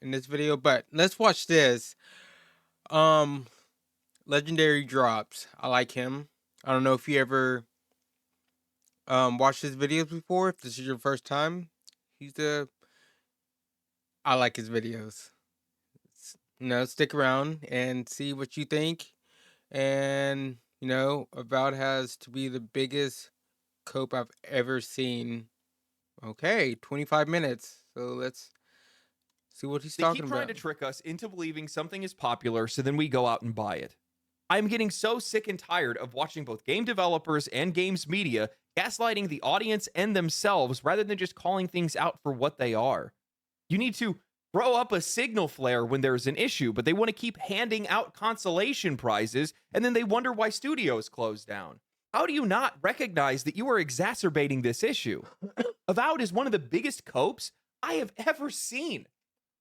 in this video, but let's watch this. Um, Legendary Drops. I like him. I don't know if you ever watched his videos before. If this is your first time, he's a. I like his videos. Stick around and see what you think. And Avowed has to be the biggest cope I've ever seen. Okay, 25 minutes. So let's see what he's They keep talking trying about. to trick us into believing something is popular, so then we go out and buy it. I'm getting so sick and tired of watching both game developers and games media gaslighting the audience and themselves rather than just calling things out for what they are. You need to throw up a signal flare when there's an issue, but they want to keep handing out consolation prizes and then they wonder why studios close down. How do you not recognize that you are exacerbating this issue? Avowed is one of the biggest copes I have ever seen.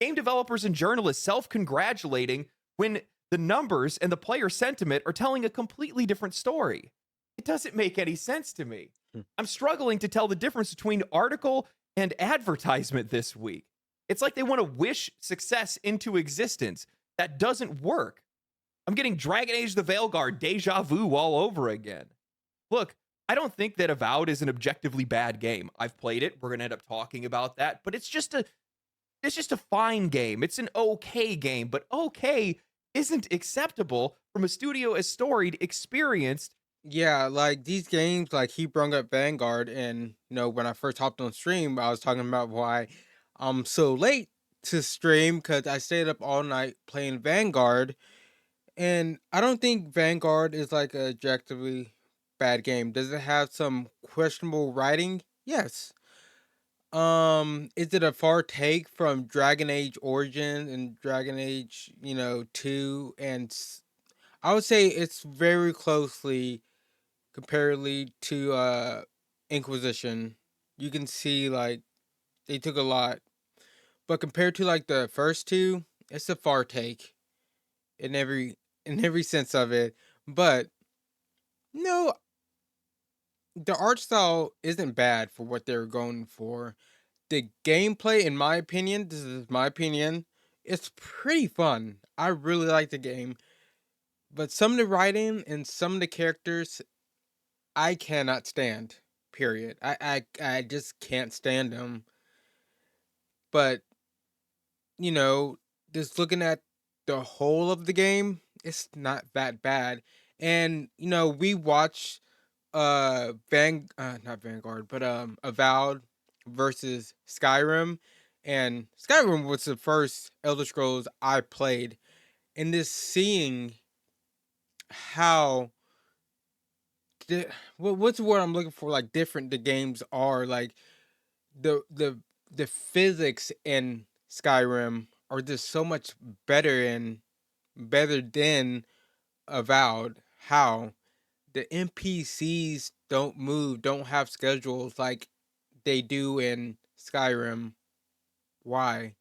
Game developers and journalists self-congratulating when the numbers and the player sentiment are telling a completely different story. It doesn't make any sense to me. Hmm. I'm struggling to tell the difference between article and advertisement this week. It's like they want to wish success into existence. That doesn't work. I'm getting Dragon Age the Veilguard deja vu all over again. Look, I don't think that Avowed is an objectively bad game. I've played it. We're going to end up talking about that, but it's just a fine game. It's an okay game, but okay isn't acceptable from a studio as storied, experienced. Yeah, like these games, like he brought up Vanguard, and when I first hopped on stream, I was talking about why I'm so late to stream because I stayed up all night playing Vanguard, and I don't think Vanguard is like a objectively bad game. Does it have some questionable writing? Yes. Is it a far take from Dragon Age Origin and Dragon Age, 2 I would say it's very closely comparatively to Inquisition. You can see like they took a lot, but compared to like the first two, it's a far take in every sense of it. But no, the art style isn't bad for what they're going for. The gameplay, in my opinion, this is my opinion, it's pretty fun. I really like the game, but some of the writing and some of the characters I cannot stand. Period. I just can't stand them. But you know, just looking at the whole of the game, it's not that bad. And we watched not Vanguard, but Avowed versus Skyrim. And Skyrim was the first Elder Scrolls I played. And this seeing how what's the word I'm looking for? Like different the games are. Like the the the physics in Skyrim are just so much better and better than Avowed. How the NPCs don't move, don't have schedules like they do in Skyrim. Why?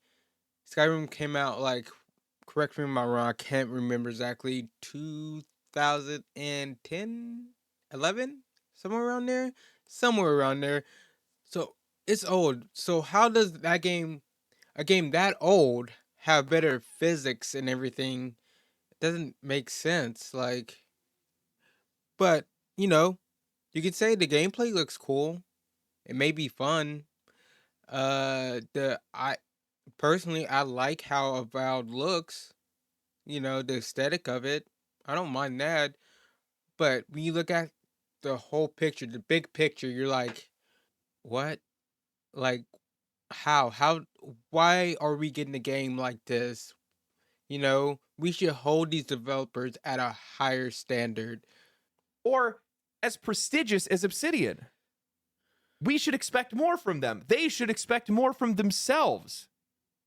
Skyrim came out like, correct me if I'm wrong, I can't remember exactly, 2010, 11, somewhere around there, somewhere around there. So it's old. So how does a game that old, have better physics and everything? It doesn't make sense. Like, but you know, you could say the gameplay looks cool. It may be fun. The I personally I like how Avowed looks. The aesthetic of it. I don't mind that. But when you look at the whole picture, the big picture, you're like, what? Like, how? Why are we getting a game like this? We should hold these developers at a higher standard. Or as prestigious as Obsidian. We should expect more from them. They should expect more from themselves.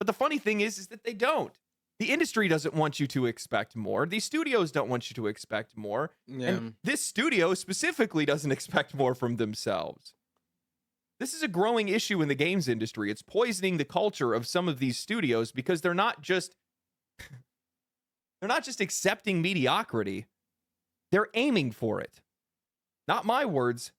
But the funny thing is that they don't. The industry doesn't want you to expect more. These studios don't want you to expect more. And Yeah. this studio specifically doesn't expect more from themselves. This is a growing issue in the games industry. It's poisoning the culture of some of these studios because they're not just accepting mediocrity. They're aiming for it. Not my words,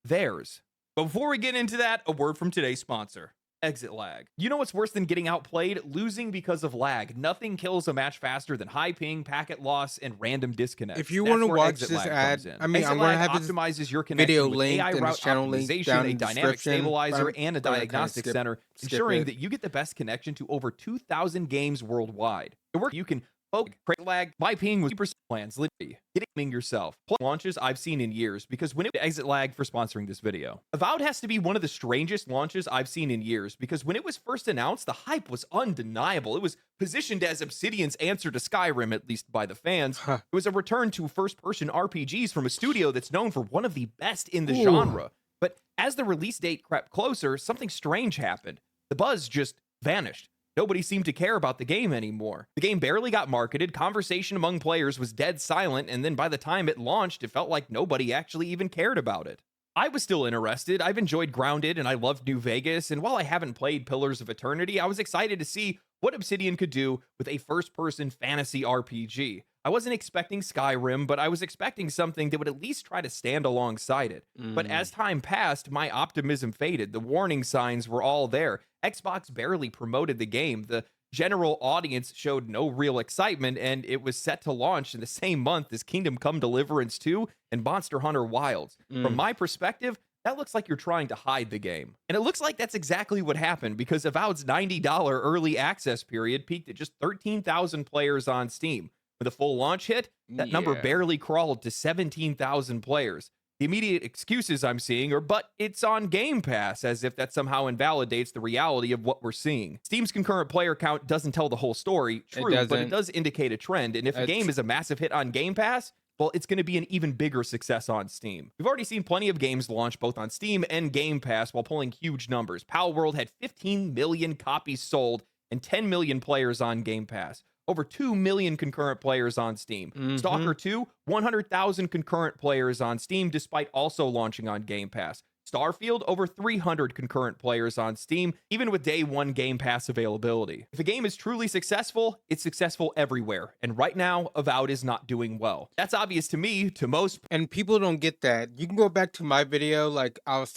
theirs. But before we get into that, a word from today's sponsor. Exit lag. You know what's worse than getting outplayed? Losing because of lag. Nothing kills a match faster than high ping, packet loss, and random If disconnects. you want That's to where watch exit this lag comes ad, in. I mean, Exit I'm going to lag have his optimizes your video connection with AI linked and his route channel link down optimization, a in the dynamic description. stabilizer, I'm and a going to kind of diagnostic center, skip ensuring it. that you get the best connection to over 2,000 games worldwide. The work you can focus, create lag, my ping with 2% plans, literally getting yourself. Plus launches I've seen in years, because when it exit lag for sponsoring this video. Avowed has to be one of the strangest launches I've seen in years, because when it was first announced, the hype was undeniable. It was positioned as Obsidian's answer to Skyrim, at least by the fans. Huh. It was a return to first-person RPGs from a studio that's known for one of the best in the Ooh. genre. But as the release date crept closer, something strange happened. The buzz just vanished. Nobody seemed to care about the game anymore. The game barely got marketed, conversation among players was dead silent, and then by the time it launched, it felt like nobody actually even cared about it. I was still interested. I've enjoyed Grounded, and I loved New Vegas, and while I haven't played Pillars of Eternity, I was excited to see what Obsidian could do with a first-person fantasy RPG. I wasn't expecting Skyrim, but I was expecting something that would at least try to stand alongside it. But as time passed, my optimism faded. The warning signs were all there. Xbox barely promoted the game. The general audience showed no real excitement, and it was set to launch in the same month as Kingdom Come Deliverance 2 and Monster Hunter Wilds. From my perspective, that looks like you're trying to hide the game. And it looks like that's exactly what happened, because Avowed's $90 early access period peaked at just 13,000 players on Steam. With a full launch hit, that number barely crawled to 17,000 players. The immediate excuses I'm seeing are, but it's on Game Pass, as if that somehow invalidates the reality of what we're seeing. Steam's concurrent player count doesn't tell the whole story, true, but it does indicate a trend, and if a game is a massive hit on Game Pass, well, it's going to be an even bigger success on Steam. We've already seen plenty of games launch both on Steam and Game Pass while pulling huge numbers. Palworld had 15 million copies sold and 10 million players on Game Pass. Over 2 million concurrent players on Steam. Stalker 2, 100,000 concurrent players on Steam, despite also launching on Game Pass. Starfield, over 300 concurrent players on Steam, even with day one Game Pass availability. If a game is truly successful, it's successful everywhere. And right now, Avowed is not doing well. That's obvious to me, to most. And people don't get that. You can go back to my video, like I was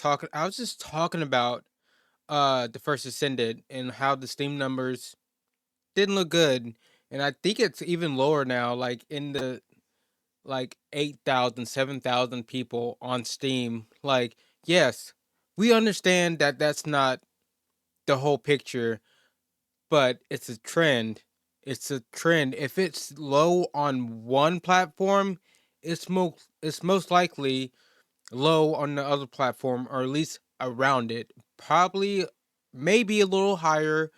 just talking about the first Ascended and how the Steam numbers didn't look good. And I think it's even lower now, like in the 8,000, 7,000 people on Steam. Like, yes, we understand that that's not the whole picture, but it's a trend. It's a trend. If it's low on one platform, it's most likely low on the other platform, or at least around it. Probably, maybe a little higher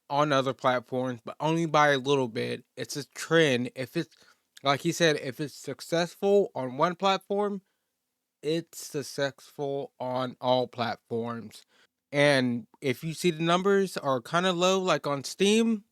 on other platforms, but only by a little bit. It's a trend. If it's, like he said, if it's successful on one platform, it's successful on all platforms. And if you see the numbers are kind of low, like on Steam,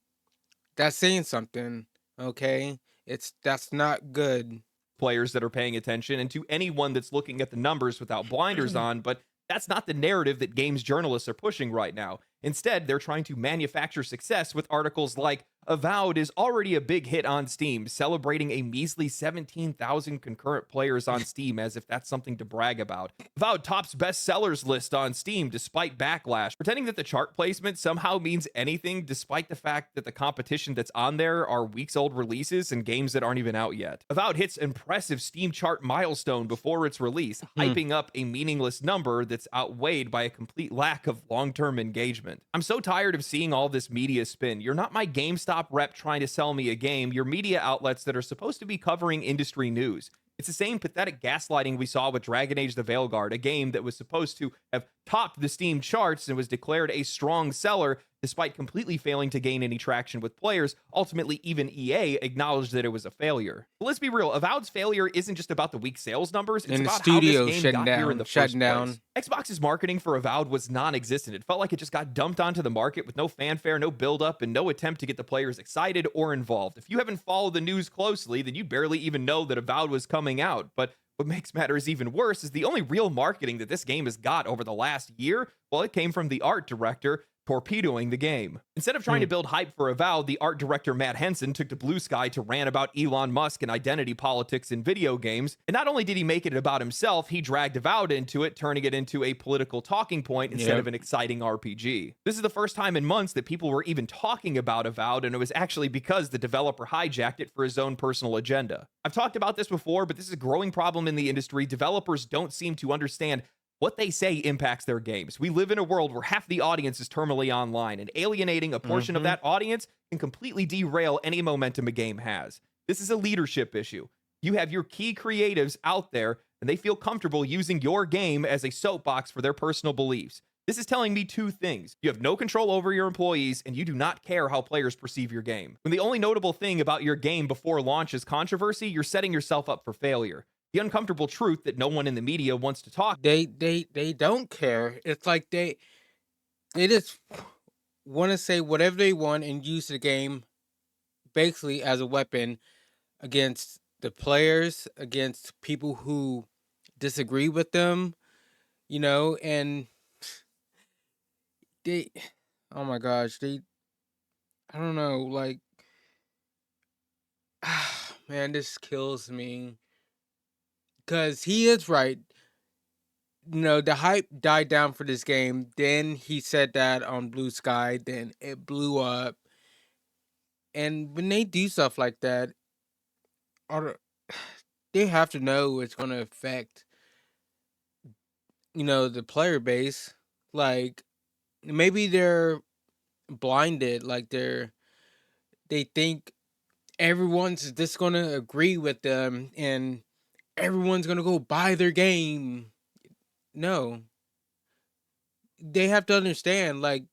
that's saying something. Okay, that's not good. Players that are paying attention, and to anyone that's looking at the numbers without blinders on, but that's not the narrative that games journalists are pushing right now. Instead, they're trying to manufacture success with articles like, Avowed is already a big hit on Steam, celebrating a measly 17,000 concurrent players on Steam, as if that's something to brag about. Avowed tops bestsellers list on Steam despite backlash, pretending that the chart placement somehow means anything, despite the fact that the competition that's on there are weeks-old releases and games that aren't even out yet. Avowed hits impressive Steam chart milestone before its release, hyping up a meaningless number that's outweighed by a complete lack of long-term engagement. I'm so tired of seeing all this media spin. You're not my GameStop rep trying to sell me a game. You're media outlets that are supposed to be covering industry news. It's the same pathetic gaslighting we saw with Dragon Age the Veilguard, a game that was supposed to have topped the Steam charts and was declared a strong seller, despite completely failing to gain any traction with players. Ultimately, even EA acknowledged that it was a failure. But let's be real, Avowed's failure isn't just about the weak sales numbers, it's about how this game got here in the first place. Xbox's marketing for Avowed was non-existent. It felt like it just got dumped onto the market with no fanfare, no build-up, and no attempt to get the players excited or involved. If you haven't followed the news closely, then you barely even know that Avowed was coming out. But what makes matters even worse is the only real marketing that this game has got over the last year, well, it came from the art director, torpedoing the game. Instead of trying to Hmm. build hype for Avowed, the art director Matt Henson took to Blue Sky to rant about Elon Musk and identity politics in video games. And not only did he make it about himself, he dragged Avowed into it, turning it into a political talking point instead of Yep. an exciting RPG. This is the first time in months that people were even talking about Avowed, and it was actually because the developer hijacked it for his own personal agenda. I've talked about this before, but this is a growing problem in the industry. Developers don't seem to understand what they say impacts their games. We live in a world where half the audience is terminally online, and alienating a portion of Hmm. that audience can completely derail any momentum a game has. This is a leadership issue. You have your key creatives out there, and they feel comfortable using your game as a soapbox for their personal beliefs. This is telling me two things. You have no control over your employees, and you do not care how players perceive your game. When the only notable thing about your game before launch is controversy, you're setting yourself up for failure. The uncomfortable truth that no one in the media wants to talk. They don't care. It's like they just want to say whatever they want and use the game basically as a weapon against the players, against people who disagree with them, and they, oh my gosh, I don't know, like, man, this kills me because he is right. The hype died down for this game. Then he said that on Blue Sky, then it blew up. And when they do stuff like that, or they have to know it's going to affect, the player base. Like, maybe they're blinded, like they think everyone's just going to agree with them and everyone's going to go buy their game. No, they have to understand, like,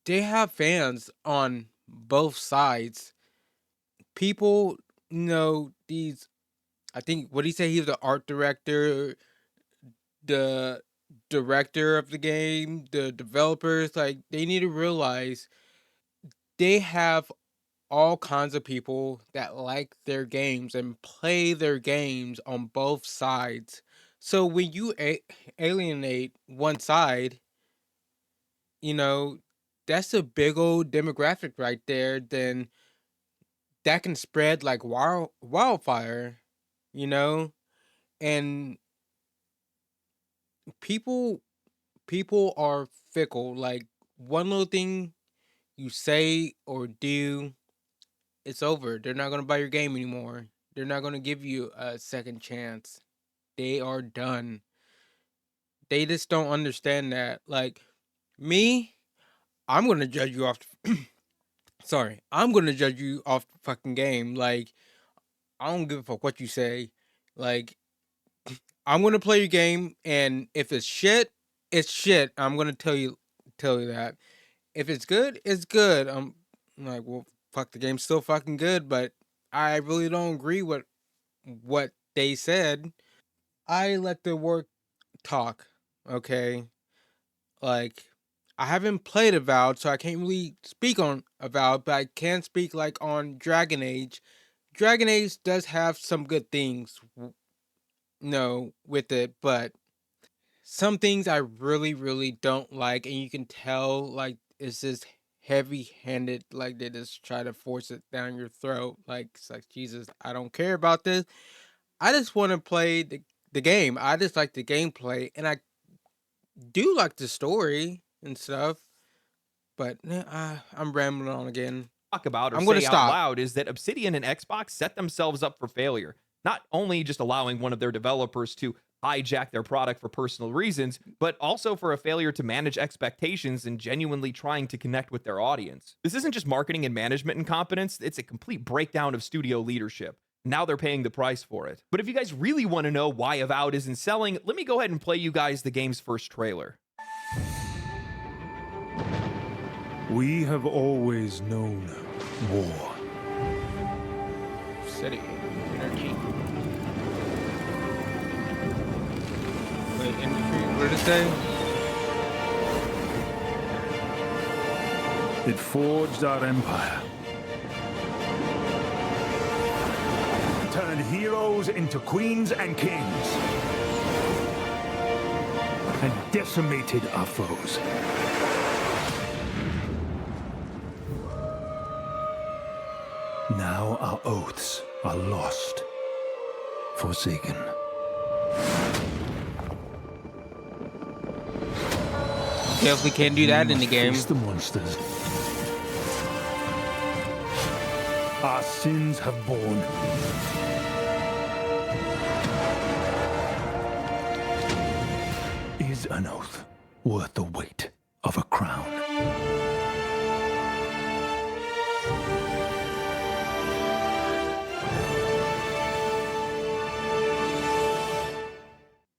they have fans on both sides. People, these, I think, what did he say? He was the art director, the director of the game, the developers. Like, they need to realize they have all kinds of people that like their games and play their games on both sides. So when you alienate one side, you know, that's a big old demographic right there. Then that can spread like wildfire, you know, and people people are fickle. Like, one little thing you say or do, it's over. They're not gonna buy your game anymore. They're not gonna give you a second chance. They are done. They just don't understand that. Like me, I'm gonna judge you off. Sorry, I'm gonna judge you off the fucking game. Like, I don't give a fuck what you say. Like, I'm gonna play your game, and if it's shit, it's shit. I'm gonna tell you that. If it's good, it's good. I'm like, well, fuck, the game's still fucking good, but I really don't agree with what they said. I let the work talk. Okay, like, I haven't played Avowed, so I can't really speak on Avowed, but I can speak like on Dragon Age. Dragon Age does have some good things, with it, but some things I really, really don't like, and you can tell, like, it's just heavy-handed, like, they just try to force it down your throat. Like, it's like, Jesus, I don't care about this. I just want to play the game. I just like the gameplay, and I do like the story and stuff, but I'm rambling on again. Talk about or I'm gonna say out stop. loud is that Obsidian and Xbox set themselves up for failure. Not only just allowing one of their developers to hijack their product for personal reasons, but also for a failure to manage expectations and genuinely trying to connect with their audience. This isn't just marketing and management incompetence, it's a complete breakdown of studio leadership. Now they're paying the price for it. But if you guys really want to know why Avowed isn't selling, let me go ahead and play you guys the game's first trailer. We have always known war. City energy. Wait, industry. What did it say? It forged our empire. Turned heroes into queens and kings. And decimated our foes. Now our oaths are lost, forsaken. Definitely can't do that in the game. Face the monsters our sins have borne. Is an oath worth the weight of a crown?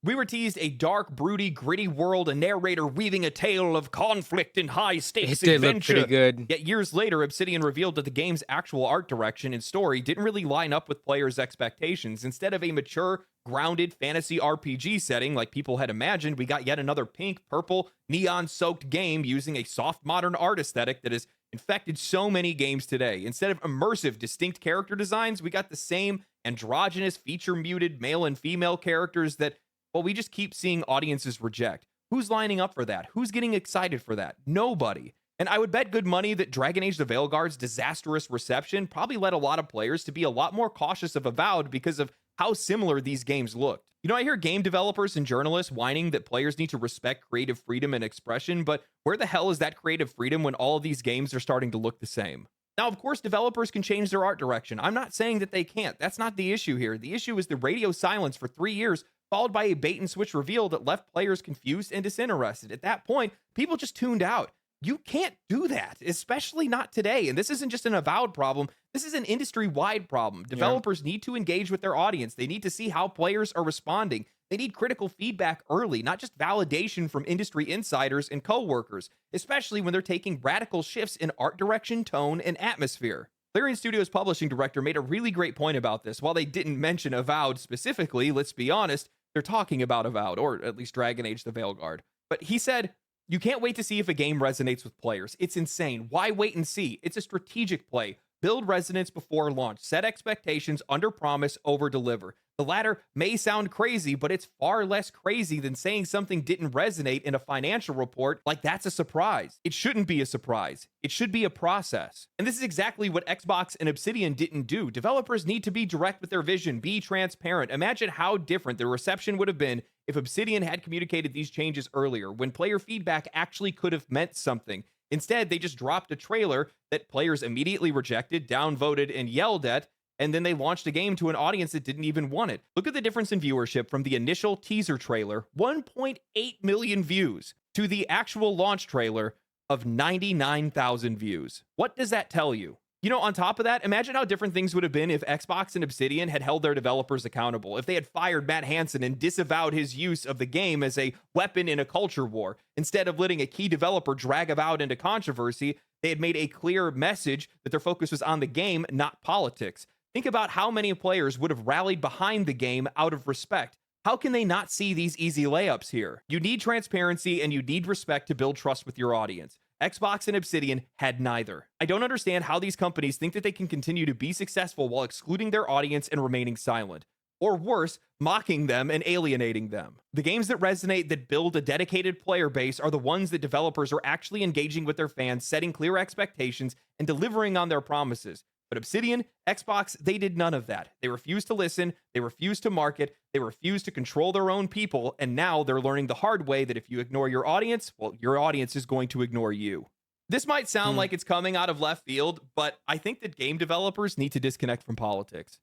We were teased a dark, broody, gritty world, a narrator weaving a tale of conflict and high-stakes It did look adventure. pretty good. Yet years later, Obsidian revealed that the game's actual art direction and story didn't really line up with players' expectations. Instead of a mature, grounded fantasy RPG setting like people had imagined, we got yet another pink, purple, neon-soaked game using a soft modern art aesthetic that has infected so many games today. Instead of immersive, distinct character designs, we got the same androgynous, feature-muted male and female characters that, well, we just keep seeing audiences reject. Who's lining up for that? Who's getting excited for that? Nobody. And I would bet good money that Dragon Age the Veilguard's disastrous reception probably led a lot of players to be a lot more cautious of Avowed because of how similar these games looked. You know, I hear game developers and journalists whining that players need to respect creative freedom and expression, but where the hell is that creative freedom when all of these games are starting to look the same? Now, of course, developers can change their art direction. I'm not saying that they can't. That's not the issue here. The issue is the radio silence for 3 years, followed by a bait and switch reveal that left players confused and disinterested. At that point, people just tuned out. You can't do that, especially not today. And this isn't just an Avowed problem. This is an industry-wide problem. Developers need to engage with their audience. They need to see how players are responding. They need critical feedback early, not just validation from industry insiders and coworkers, especially when they're taking radical shifts in art direction, tone, and atmosphere. Larian Studios' publishing director made a really great point about this. While they didn't mention Avowed specifically, let's be honest, they're talking about Avowed, or at least Dragon Age the Veilguard. But he said, "You can't wait to see if a game resonates with players. It's insane. Why wait and see? It's a strategic play. Build resonance before launch. Set expectations, under promise, over deliver. The latter may sound crazy, but it's far less crazy than saying something didn't resonate in a financial report like that's a surprise. It shouldn't be a surprise. It should be a process." And this is exactly what Xbox and Obsidian didn't do. Developers need to be direct with their vision, be transparent. Imagine how different the reception would have been if Obsidian had communicated these changes earlier, when player feedback actually could have meant something. Instead, they just dropped a trailer that players immediately rejected, downvoted, and yelled at, and then they launched a game to an audience that didn't even want it. Look at the difference in viewership from the initial teaser trailer, 1.8 million views, to the actual launch trailer of 99,000 views. What does that tell you? You know, on top of that, imagine how different things would have been if Xbox and Obsidian had held their developers accountable, if they had fired Matt Hansen and disavowed his use of the game as a weapon in a culture war. Instead of letting a key developer drag Avowed into controversy, they had made a clear message that their focus was on the game, not politics. Think about how many players would have rallied behind the game out of respect. How can they not see these easy layups here? You need transparency and you need respect to build trust with your audience. Xbox and Obsidian had neither. I don't understand how these companies think that they can continue to be successful while excluding their audience and remaining silent. Or worse, mocking them and alienating them. The games that resonate, that build a dedicated player base, are the ones that developers are actually engaging with their fans, setting clear expectations, and delivering on their promises. But Obsidian, Xbox, they did none of that. They refused to listen, they refused to market, they refused to control their own people, and now they're learning the hard way that if you ignore your audience, well, your audience is going to ignore you. This might sound like it's coming out of left field, but I think that game developers need to disconnect from politics.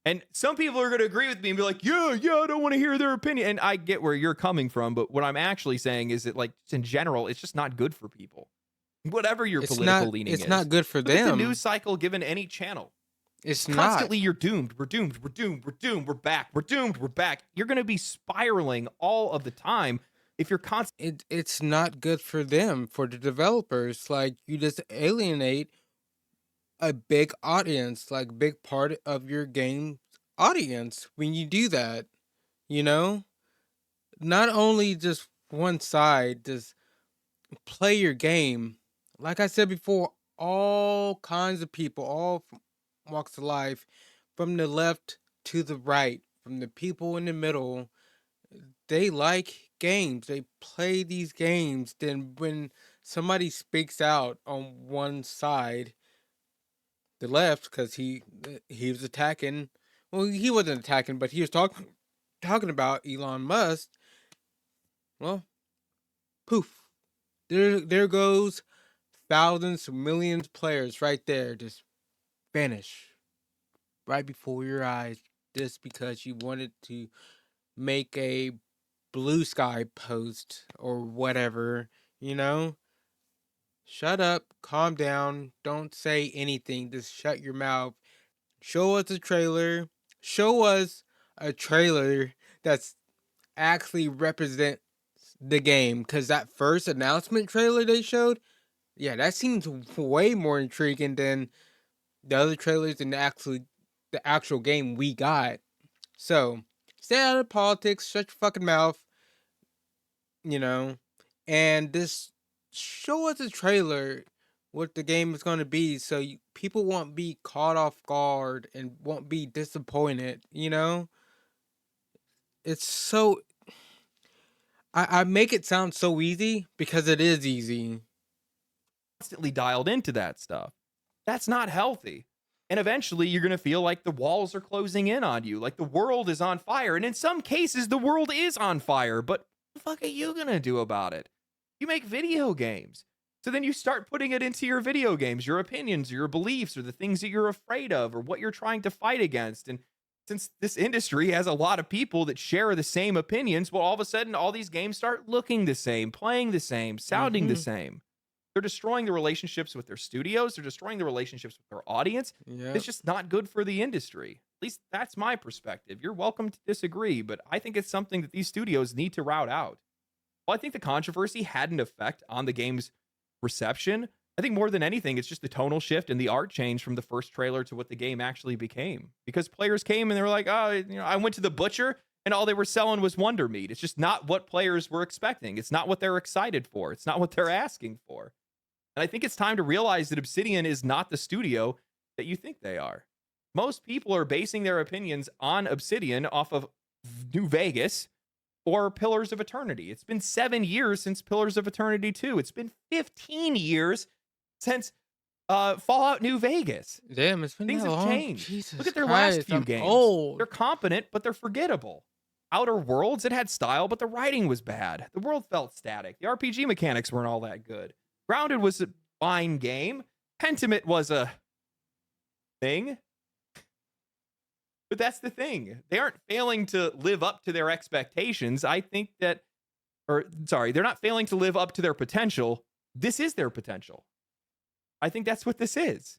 And some people are going to agree with me and be like, yeah, I don't want to hear their opinion. And I get where you're coming from, but what I'm actually saying is that, like, in general, it's just not good for people. Whatever your political leaning is. It's not good for Look at them. the news cycle given any channel. It's Constantly, not. you're doomed. We're doomed. We're doomed. We're doomed. We're back. We're doomed. We're back. You're going to be spiraling all of the time if you're constantly. It's not good for them, for the developers. Like, you just alienate a big audience, like big part of your game audience when you do that. You know, not only just one side, just play your game. Like I said before, all kinds of people, all walks of life, from the left to the right, from the people in the middle, they like games. They play these games. Then when somebody speaks out on one side, the left because he was attacking. Well, he wasn't attacking, but he was talking about Elon Musk. Well, poof, there goes thousands, millions of players right there, just vanish right before your eyes, just because you wanted to make a blue sky post or whatever, you know? Shut up, calm down, don't say anything, just shut your mouth. Show us a trailer. Show us a trailer that's actually represents the game. Cause that first announcement trailer they showed, yeah, that seems way more intriguing than the other trailers and the actual game we got. So stay out of politics, shut your fucking mouth, you know, and this show us a trailer what the game is going to be so people won't be caught off guard and won't be disappointed, you know? It's so I make it sound so easy because it is easy. Constantly dialed into that stuff. That's not healthy. And eventually you're going to feel like the walls are closing in on you, like the world is on fire. And in some cases, the world is on fire. But what the fuck are you going to do about it? You make video games. So then you start putting it into your video games, your opinions, or your beliefs, or the things that you're afraid of, or what you're trying to fight against. And since this industry has a lot of people that share the same opinions, well, all of a sudden, all these games start looking the same, playing the same, sounding the same. They're destroying the relationships with their studios. They're destroying the relationships with their audience. Yeah. It's just not good for the industry. At least that's my perspective. You're welcome to disagree, but I think it's something that these studios need to route out. Well, I think the controversy had an effect on the game's reception. I think more than anything, it's just the tonal shift and the art change from the first trailer to what the game actually became. Because players came and they were like, oh, I went to the butcher and all they were selling was Wonder Meat. It's just not what players were expecting. It's not what they're excited for. It's not what they're asking for. And I think it's time to realize that Obsidian is not the studio that you think they are. Most people are basing their opinions on Obsidian off of New Vegas or Pillars of Eternity. It's been 7 years since Pillars of Eternity 2. It's been 15 years since Fallout New Vegas. Damn, it's been Things that have long. changed. Jesus Look at their Christ, last few I'm games. old. They're competent, but they're forgettable. Outer Worlds, it had style, but the writing was bad. The world felt static. The RPG mechanics weren't all that good. Grounded was a fine game. Pentiment was a thing. But that's the thing. They aren't failing to live up to their expectations. I think that, they're not failing to live up to their potential. This is their potential. I think that's what this is.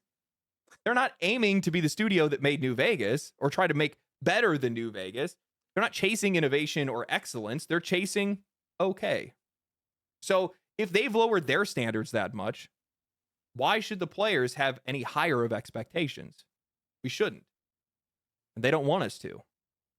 They're not aiming to be the studio that made New Vegas or try to make better than New Vegas. They're not chasing innovation or excellence. They're chasing okay. So if they've lowered their standards that much, why should the players have any higher of expectations? We shouldn't. And they don't want us to.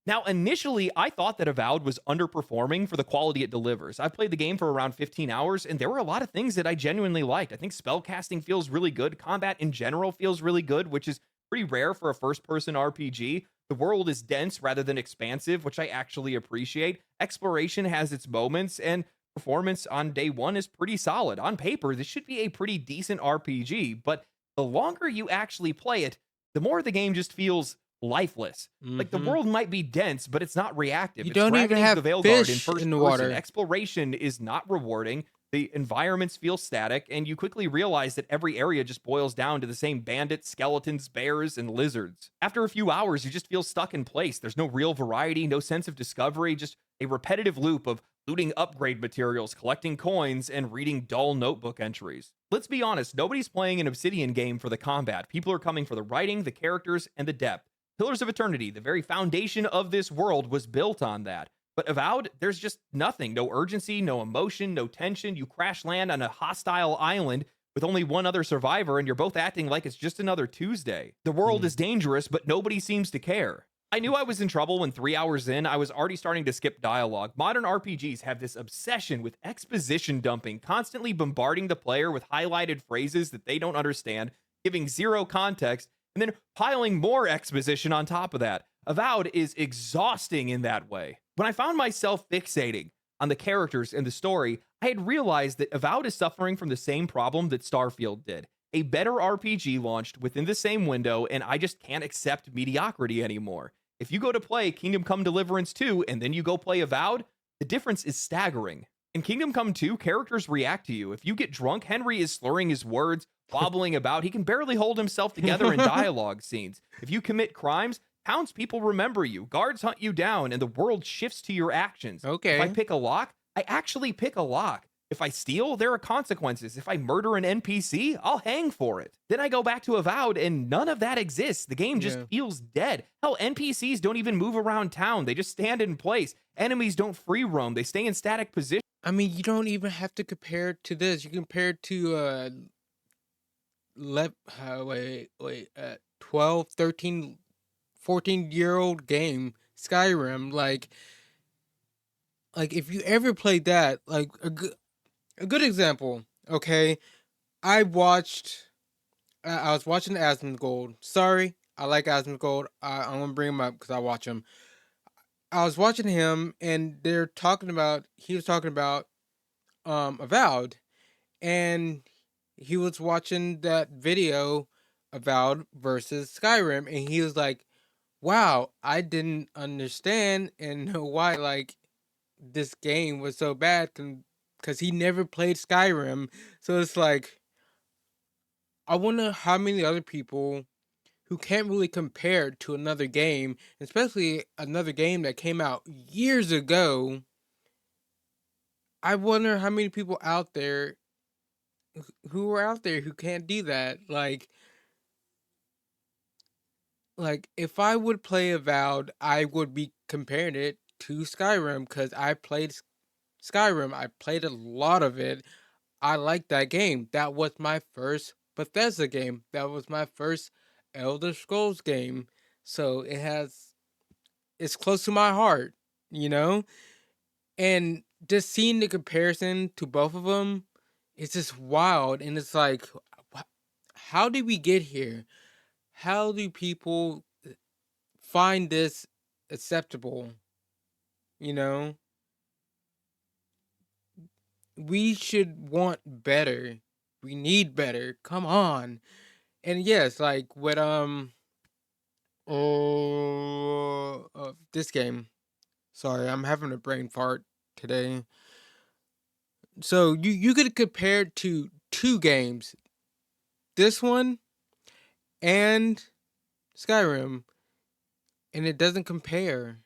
Now, initially, I thought that Avowed was underperforming for the quality it delivers. I've played the game for around 15 hours, and there were a lot of things that I genuinely liked. I think spellcasting feels really good. Combat in general feels really good, which is pretty rare for a first-person RPG. The world is dense rather than expansive, which I actually appreciate. Exploration has its moments, and performance on day one is pretty solid. On paper, this should be a pretty decent RPG, but the longer you actually play it, the more the game just feels lifeless. Like the world might be dense, but it's not reactive. You It's don't even Dragon Age have the Veilguard in fish first in the person. water. Exploration is not rewarding. The environments feel static, and you quickly realize that every area just boils down to the same bandits, skeletons, bears, and lizards. After a few hours, you just feel stuck in place. There's no real variety, no sense of discovery, just a repetitive loop of looting upgrade materials, collecting coins, and reading dull notebook entries. Let's be honest, nobody's playing an Obsidian game for the combat. People are coming for the writing, the characters, and the depth. Pillars of Eternity, the very foundation of this world, was built on that. But Avowed, there's just nothing. No urgency, no emotion, no tension. You crash land on a hostile island with only one other survivor, and you're both acting like it's just another Tuesday. The world is dangerous, but nobody seems to care. I knew I was in trouble when 3 hours in, I was already starting to skip dialogue. Modern RPGs have this obsession with exposition dumping, constantly bombarding the player with highlighted phrases that they don't understand, giving zero context, and then piling more exposition on top of that. Avowed is exhausting in that way. When I found myself fixating on the characters and the story, I had realized that Avowed is suffering from the same problem that Starfield did. A better RPG launched within the same window, and I just can't accept mediocrity anymore. If you go to play Kingdom Come Deliverance 2 and then you go play Avowed, the difference is staggering. In Kingdom Come 2, characters react to you. If you get drunk, Henry is slurring his words, wobbling about. He can barely hold himself together in dialogue scenes. If you commit crimes, townspeople remember you, guards hunt you down, and the world shifts to your actions. If I Okay. pick a lock, I actually pick a lock. If I steal, there are consequences. If I murder an NPC, I'll hang for it. Then I go back to Avowed, and none of that exists. The game just Yeah. feels dead. Hell, NPCs don't even move around town, they just stand in place. Enemies don't free roam, they stay in static positions. I mean, you don't even have to compare it to this. You compare it to wait, 12, 13, 14-year-old game Skyrim. Like if you ever played that, like a good example. Okay, I was watching Asmongold. Sorry, I like Asmongold. I'm gonna bring him up because I watch him. I was watching him, and he was talking about Avowed, and he was watching that video Avowed versus Skyrim, and he was like, "Wow, I didn't understand and know why like this game was so bad because he never played Skyrim." So it's like, I wonder how many other people who can't really compare it to another game, especially another game that came out years ago. I wonder how many people out there who are out there who can't do that. Like if I would play Avowed, I would be comparing it to Skyrim because I played Skyrim. I played a lot of it. I like that game. That was my first Bethesda game. That was my first Elder Scrolls game. So it's close to my heart, you know? And just seeing the comparison to both of them, it's just wild. And it's like, how did we get here? How do people find this acceptable? You know, we should want better. We need better. Come on. And yes, like with this game. Sorry, I'm having a brain fart today. So you could compare it to two games. This one and Skyrim, and it doesn't compare.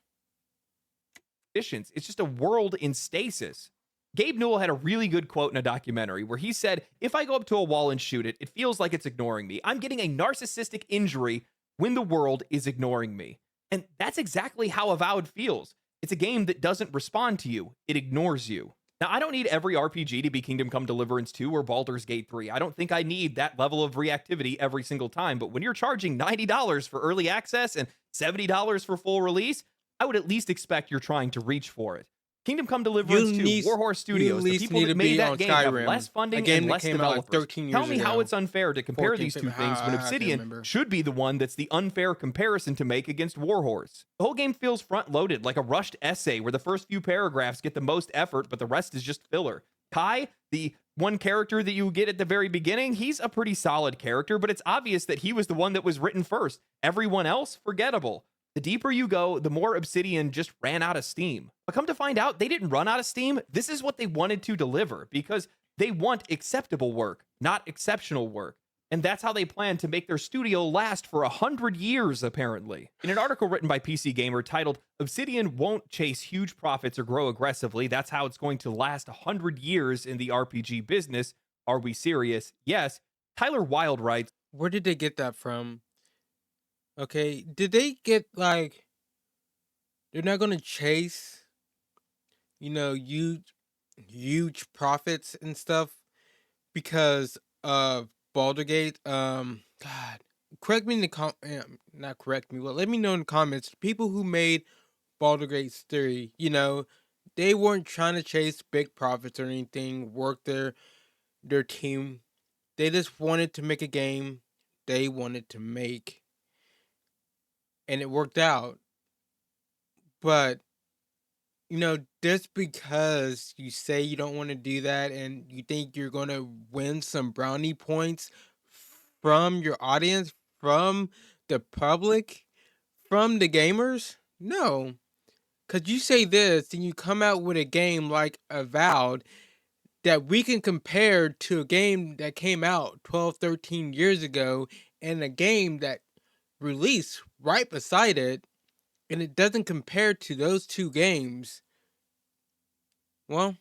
It's just a world in stasis. Gabe Newell had a really good quote in a documentary where he said, "If I go up to a wall and shoot it, it feels like it's ignoring me. I'm getting a narcissistic injury when the world is ignoring me." And that's exactly how Avowed feels. It's a game that doesn't respond to you, it ignores you. Now, I don't need every RPG to be Kingdom Come Deliverance 2 or Baldur's Gate 3. I don't think I need that level of reactivity every single time. But when you're charging $90 for early access and $70 for full release, I would at least expect you're trying to reach for it. Kingdom Come Deliverance 2, Warhorse You at Studios, the least people need that to made be that on game have Skyrim, less a funding game and that less came out like developers. 13 Tell years me how ago. it's unfair to compare 14, these two 15, things when I can't Obsidian remember. should be the one that's the unfair comparison to make against Warhorse. The whole game feels front-loaded, like a rushed essay where the first few paragraphs get the most effort, but the rest is just filler. Kai, the one character that you get at the very beginning, he's a pretty solid character, but it's obvious that he was the one that was written first. Everyone else, forgettable. The deeper you go, the more Obsidian just ran out of steam. But come to find out, they didn't run out of steam. This is what they wanted to deliver because they want acceptable work, not exceptional work. And that's how they plan to make their studio last for 100 years, apparently. In an article written by PC Gamer titled, "Obsidian won't chase huge profits or grow aggressively. That's how it's going to last 100 years in the RPG business. Are we serious? Yes." Tyler Wilde writes, Where did they get that from? Okay, did they get like they're not gonna chase, huge profits and stuff because of Baldur Gate? God, correct me in the not correct me, but let me know in the comments. People who made Baldur Gate's theory, they weren't trying to chase big profits or anything. Work their team. They just wanted to make a game they wanted to make, and it worked out. But just because you say you don't want to do that and you think you're going to win some brownie points from your audience, from the public, from the gamers? No. Because you say this, and you come out with a game like Avowed that we can compare to a game that came out 12, 13 years ago, and a game that released right beside it, and it doesn't compare to those two games. Well,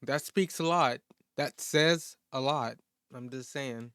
that speaks a lot. That says a lot. I'm just saying.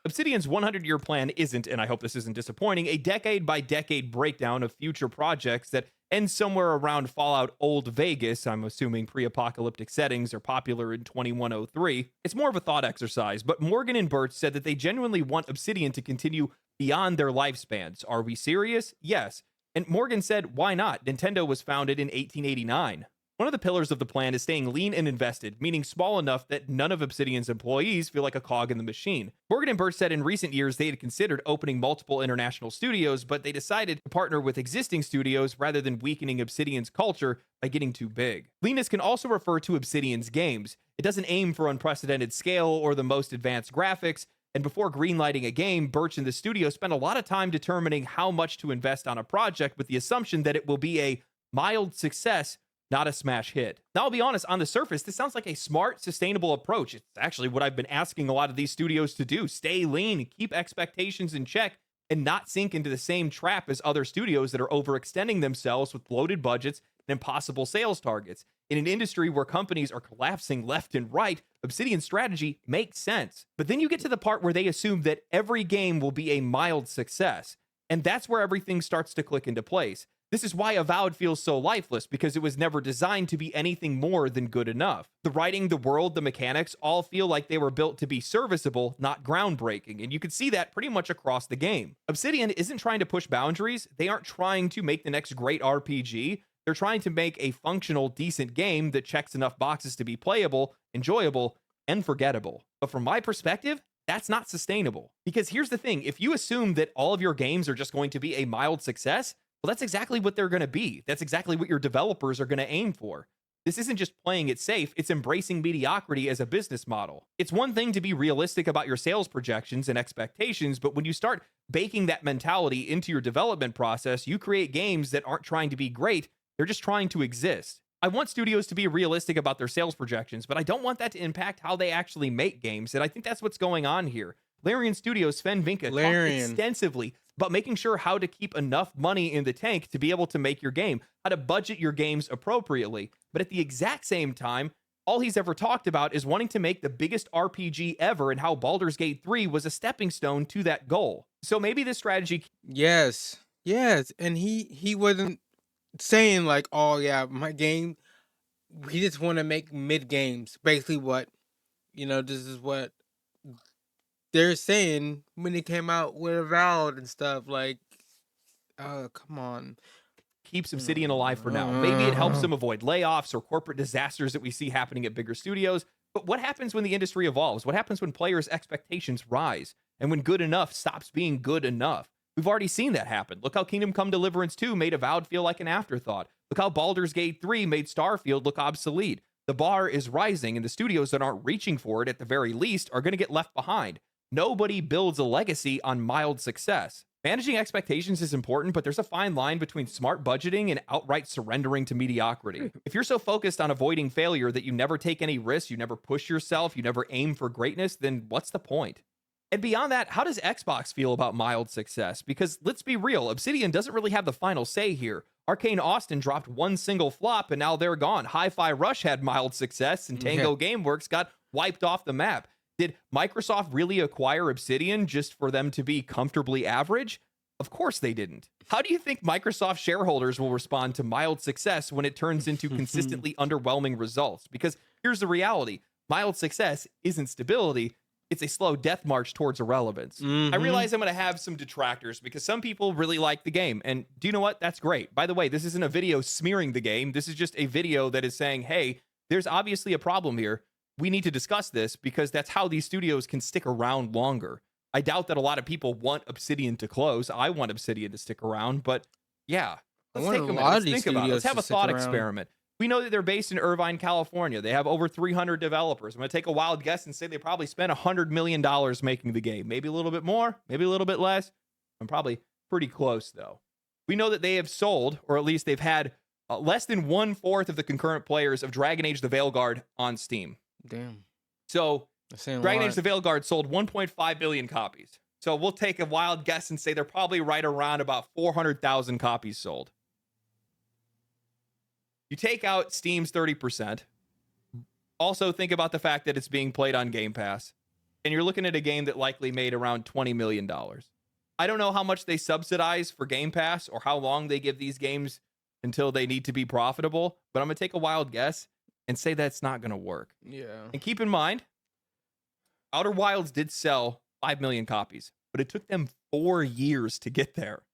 Obsidian's 100-year plan isn't, and I hope this isn't disappointing, a decade-by-decade breakdown of future projects that ends somewhere around Fallout Old Vegas. I'm assuming pre-apocalyptic settings are popular in 2103. It's more of a thought exercise, but Morgan and Birch said that they genuinely want Obsidian to continue beyond their lifespans. Are we serious? Yes. And Morgan said, why not? Nintendo was founded in 1889. One of the pillars of the plan is staying lean and invested, meaning small enough that none of Obsidian's employees feel like a cog in the machine. Morgan and Birch said in recent years they had considered opening multiple international studios, but they decided to partner with existing studios rather than weakening Obsidian's culture by getting too big. Leanness can also refer to Obsidian's games. It doesn't aim for unprecedented scale or the most advanced graphics, and before greenlighting a game, Birch and the studio spent a lot of time determining how much to invest on a project with the assumption that it will be a mild success, not a smash hit. Now, I'll be honest, on the surface, this sounds like a smart, sustainable approach. It's actually what I've been asking a lot of these studios to do. Stay lean, keep expectations in check, and not sink into the same trap as other studios that are overextending themselves with bloated budgets and impossible sales targets. In an industry where companies are collapsing left and right, Obsidian's strategy makes sense. But then you get to the part where they assume that every game will be a mild success. And that's where everything starts to click into place. This is why Avowed feels so lifeless, because it was never designed to be anything more than good enough. The writing, the world, the mechanics all feel like they were built to be serviceable, not groundbreaking, and you can see that pretty much across the game. Obsidian isn't trying to push boundaries. They aren't trying to make the next great RPG. They're trying to make a functional, decent game that checks enough boxes to be playable, enjoyable, and forgettable. But from my perspective, that's not sustainable. Because here's the thing, if you assume that all of your games are just going to be a mild success, well, that's exactly what they're going to be. That's exactly what your developers are going to aim for. This isn't just playing it safe, it's embracing mediocrity as a business model. It's one thing to be realistic about your sales projections and expectations, but when you start baking that mentality into your development process, you create games that aren't trying to be great, they're just trying to exist. I want studios to be realistic about their sales projections, but I don't want that to impact how they actually make games, and I think that's what's going on here. Larian Studios' Sven Vinca talked extensively about making sure how to keep enough money in the tank to be able to make your game, how to budget your games appropriately. But at the exact same time, all he's ever talked about is wanting to make the biggest RPG ever and how Baldur's Gate 3 was a stepping stone to that goal. So maybe this strategy... Yes. And he wasn't saying like, oh yeah, my game, he just want to make mid games. Basically what, this is what they're saying when they came out with Avowed and stuff. Like, oh, come on. Keeps Obsidian alive for now. Maybe it helps them avoid layoffs or corporate disasters that we see happening at bigger studios. But what happens when the industry evolves? What happens when players' expectations rise? And when good enough stops being good enough? We've already seen that happen. Look how Kingdom Come Deliverance 2 made Avowed feel like an afterthought. Look how Baldur's Gate 3 made Starfield look obsolete. The bar is rising, and the studios that aren't reaching for it at the very least are going to get left behind. Nobody builds a legacy on mild success. Managing expectations is important, but there's a fine line between smart budgeting and outright surrendering to mediocrity. If you're so focused on avoiding failure that you never take any risks, you never push yourself, you never aim for greatness, then what's the point? And beyond that, how does Xbox feel about mild success? Because let's be real, Obsidian doesn't really have the final say here. Arcane Austin dropped one single flop and now they're gone. Hi-Fi Rush had mild success and Tango Gameworks got wiped off the map. Did Microsoft really acquire Obsidian just for them to be comfortably average? Of course they didn't. How do you think Microsoft shareholders will respond to mild success when it turns into consistently underwhelming results? Because here's the reality. Mild success isn't stability. It's a slow death march towards irrelevance. I realize I'm going to have some detractors because some people really like the game. And do you know what? That's great. By the way, this isn't a video smearing the game. This is just a video that is saying, hey, there's obviously a problem here. We need to discuss this because that's how these studios can stick around longer. I doubt that a lot of people want Obsidian to close. I want Obsidian to stick around, but yeah, let's take a minute. Let's think about it. Let's have a thought experiment. We know that they're based in Irvine, California. They have over 300 developers. I'm going to take a wild guess and say they probably spent $100 million making the game. Maybe a little bit more, maybe a little bit less. I'm probably pretty close, though. We know that they have sold, or at least they've had less than 1/4 of the concurrent players of Dragon Age the Veilguard on Steam. Damn. So Dragon Age The the Veilguard sold 1.5 billion copies. So we'll take a wild guess and say they're probably right around about 400,000 copies sold. You take out Steam's 30%. Also think about the fact that it's being played on Game Pass. And you're looking at a game that likely made around $20 million. I don't know how much they subsidize for Game Pass or how long they give these games until they need to be profitable. But I'm going to take a wild guess and say that's not going to work. Yeah. And keep in mind, Outer Wilds did sell 5 million copies, but it took them 4 years to get there.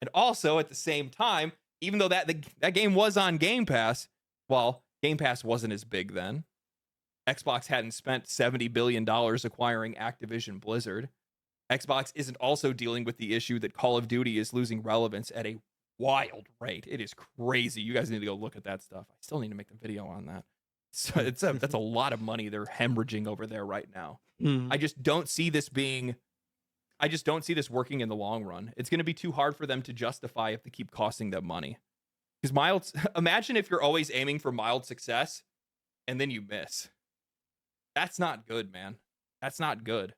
And also at the same time, even though that game was on Game Pass, well, Game Pass wasn't as big then. Xbox hadn't spent $70 billion acquiring Activision Blizzard. Xbox isn't also dealing with the issue that Call of Duty is losing relevance at a wild rate. It is crazy. You guys need to go look at that stuff. I still need to make a video on that. So that's a lot of money they're hemorrhaging over there right now. I just don't see this working in the long run. It's going to be too hard for them to justify if they keep costing them money. Because imagine if you're always aiming for mild success and then you miss. That's not good, man. That's not good.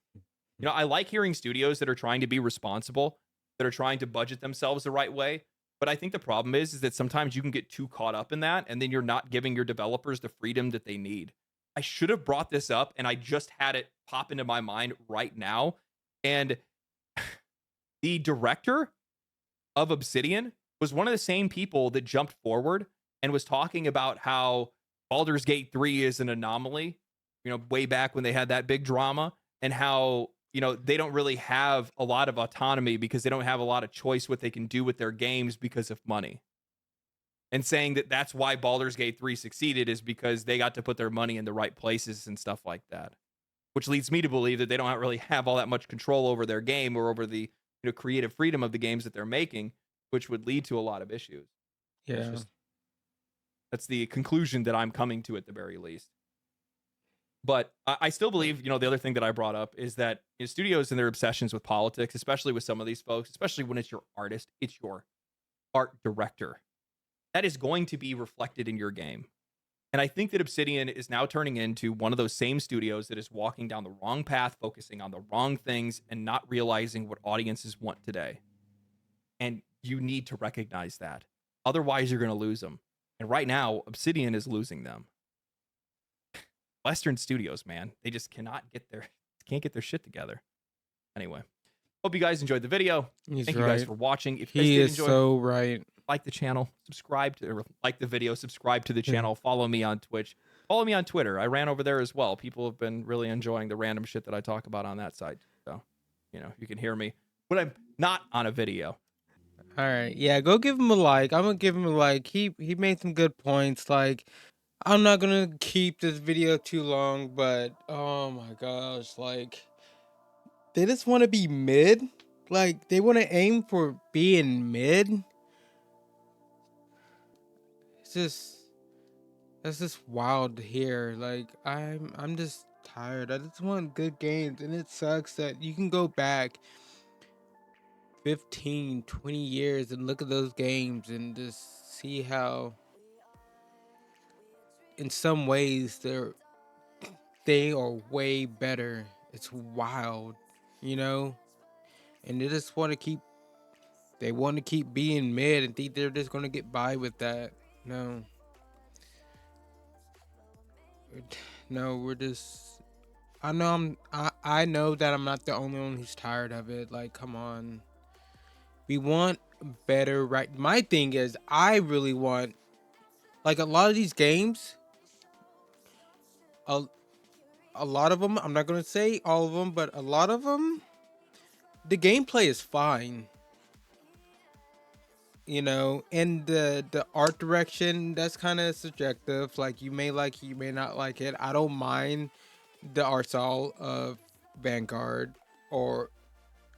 You know, I like hearing studios that are trying to be responsible, that are trying to budget themselves the right way. But I think the problem is that sometimes you can get too caught up in that, and then you're not giving your developers the freedom that they need. I should have brought this up, and I just had it pop into my mind right now. And the director of Obsidian was one of the same people that jumped forward and was talking about how Baldur's Gate 3 is an anomaly, you know, way back when they had that big drama, and how, you know, they don't really have a lot of autonomy because they don't have a lot of choice what they can do with their games because of money. And saying that that's why Baldur's Gate 3 succeeded is because they got to put their money in the right places and stuff like that. Which leads me to believe that they don't really have all that much control over their game or over the, you know, creative freedom of the games that they're making, which would lead to a lot of issues. Yeah. That's the conclusion that I'm coming to at the very least. But I still believe, you know, the other thing that I brought up is that, you know, studios and their obsessions with politics, especially with some of these folks, especially when it's your artist, it's your art director, that is going to be reflected in your game. And I think that Obsidian is now turning into one of those same studios that is walking down the wrong path, focusing on the wrong things and not realizing what audiences want today. And you need to recognize that. Otherwise, you're going to lose them. And right now, Obsidian is losing them. Western studios, man, they just can't get their shit together. Anyway, hope you guys enjoyed the video. Thank you guys for watching. If you guys did enjoy, so right. Like the channel, like the video, subscribe to the channel, follow me on Twitch, follow me on Twitter. I ran over there as well. People have been really enjoying the random shit that I talk about on that side. So, you know, you can hear me when I'm not on a video. All right. Yeah, go give him a like. I'm gonna give him a like. He made some good points. Like, I'm not gonna keep this video too long, but oh my gosh, like they just want to be mid. Like they want to aim for being mid. That's just wild to hear. Like I'm just tired. I just want good games, and it sucks that you can go back 15, 20 years and look at those games and just see how in some ways they are way better. It's wild, you know? And they want to keep being mid and think they're just going to get by with that. No. No, we're just I know that I'm not the only one who's tired of it. Like, come on. We want better, right? My thing is, I really want, like, a lot of these games, a lot of them, I'm not going to say all of them, but a lot of them, the gameplay is fine. You know, and the art direction, that's kind of subjective. Like, you may like it, you may not like it. I don't mind the art style of Vanguard or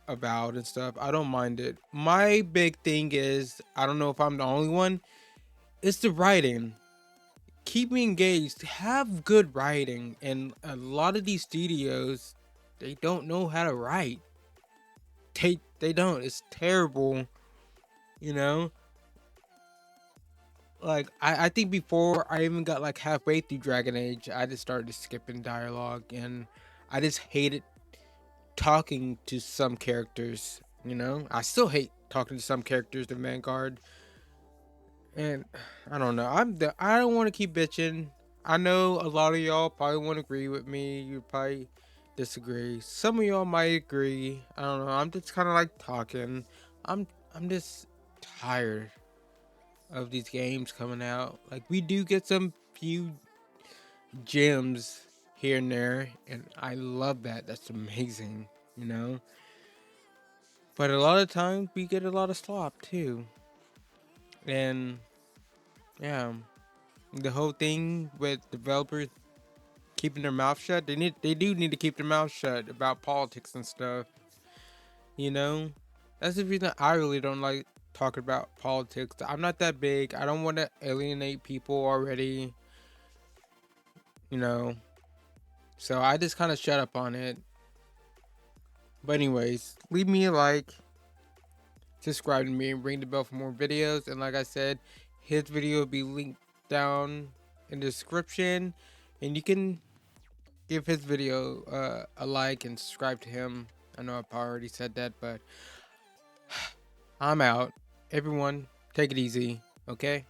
Avowed and stuff. I don't mind it. My big thing is, I don't know if I'm the only one, it's the writing. keep me engaged, have good writing, and a lot of these studios, they don't know how to write. They don't. It's terrible, you know. Like I think before I even got like halfway through Dragon Age, I just started skipping dialogue, and I just hated talking to some characters. You know, I still hate talking to some characters in Vanguard, and I don't know. I don't want to keep bitching. I know a lot of y'all probably won't agree with me. You probably disagree. Some of y'all might agree. I don't know. I'm just kind of like talking. I'm just tired of these games coming out. Like, we do get some few gems here and there, and I love that. That's amazing, you know. But a lot of times we get a lot of slop too, and yeah, the whole thing with developers keeping their mouth shut. They do need to keep their mouth shut about politics and stuff. You know, that's the reason I really don't like talking about politics. I'm not that big. I don't want to alienate people already. You know, so I just kind of shut up on it. But anyways, leave me a like, subscribe to me, and ring the bell for more videos. And like I said, his video will be linked down in the description, and you can give his video a like and subscribe to him. I know I've already said that, but I'm out. Everyone, take it easy, okay?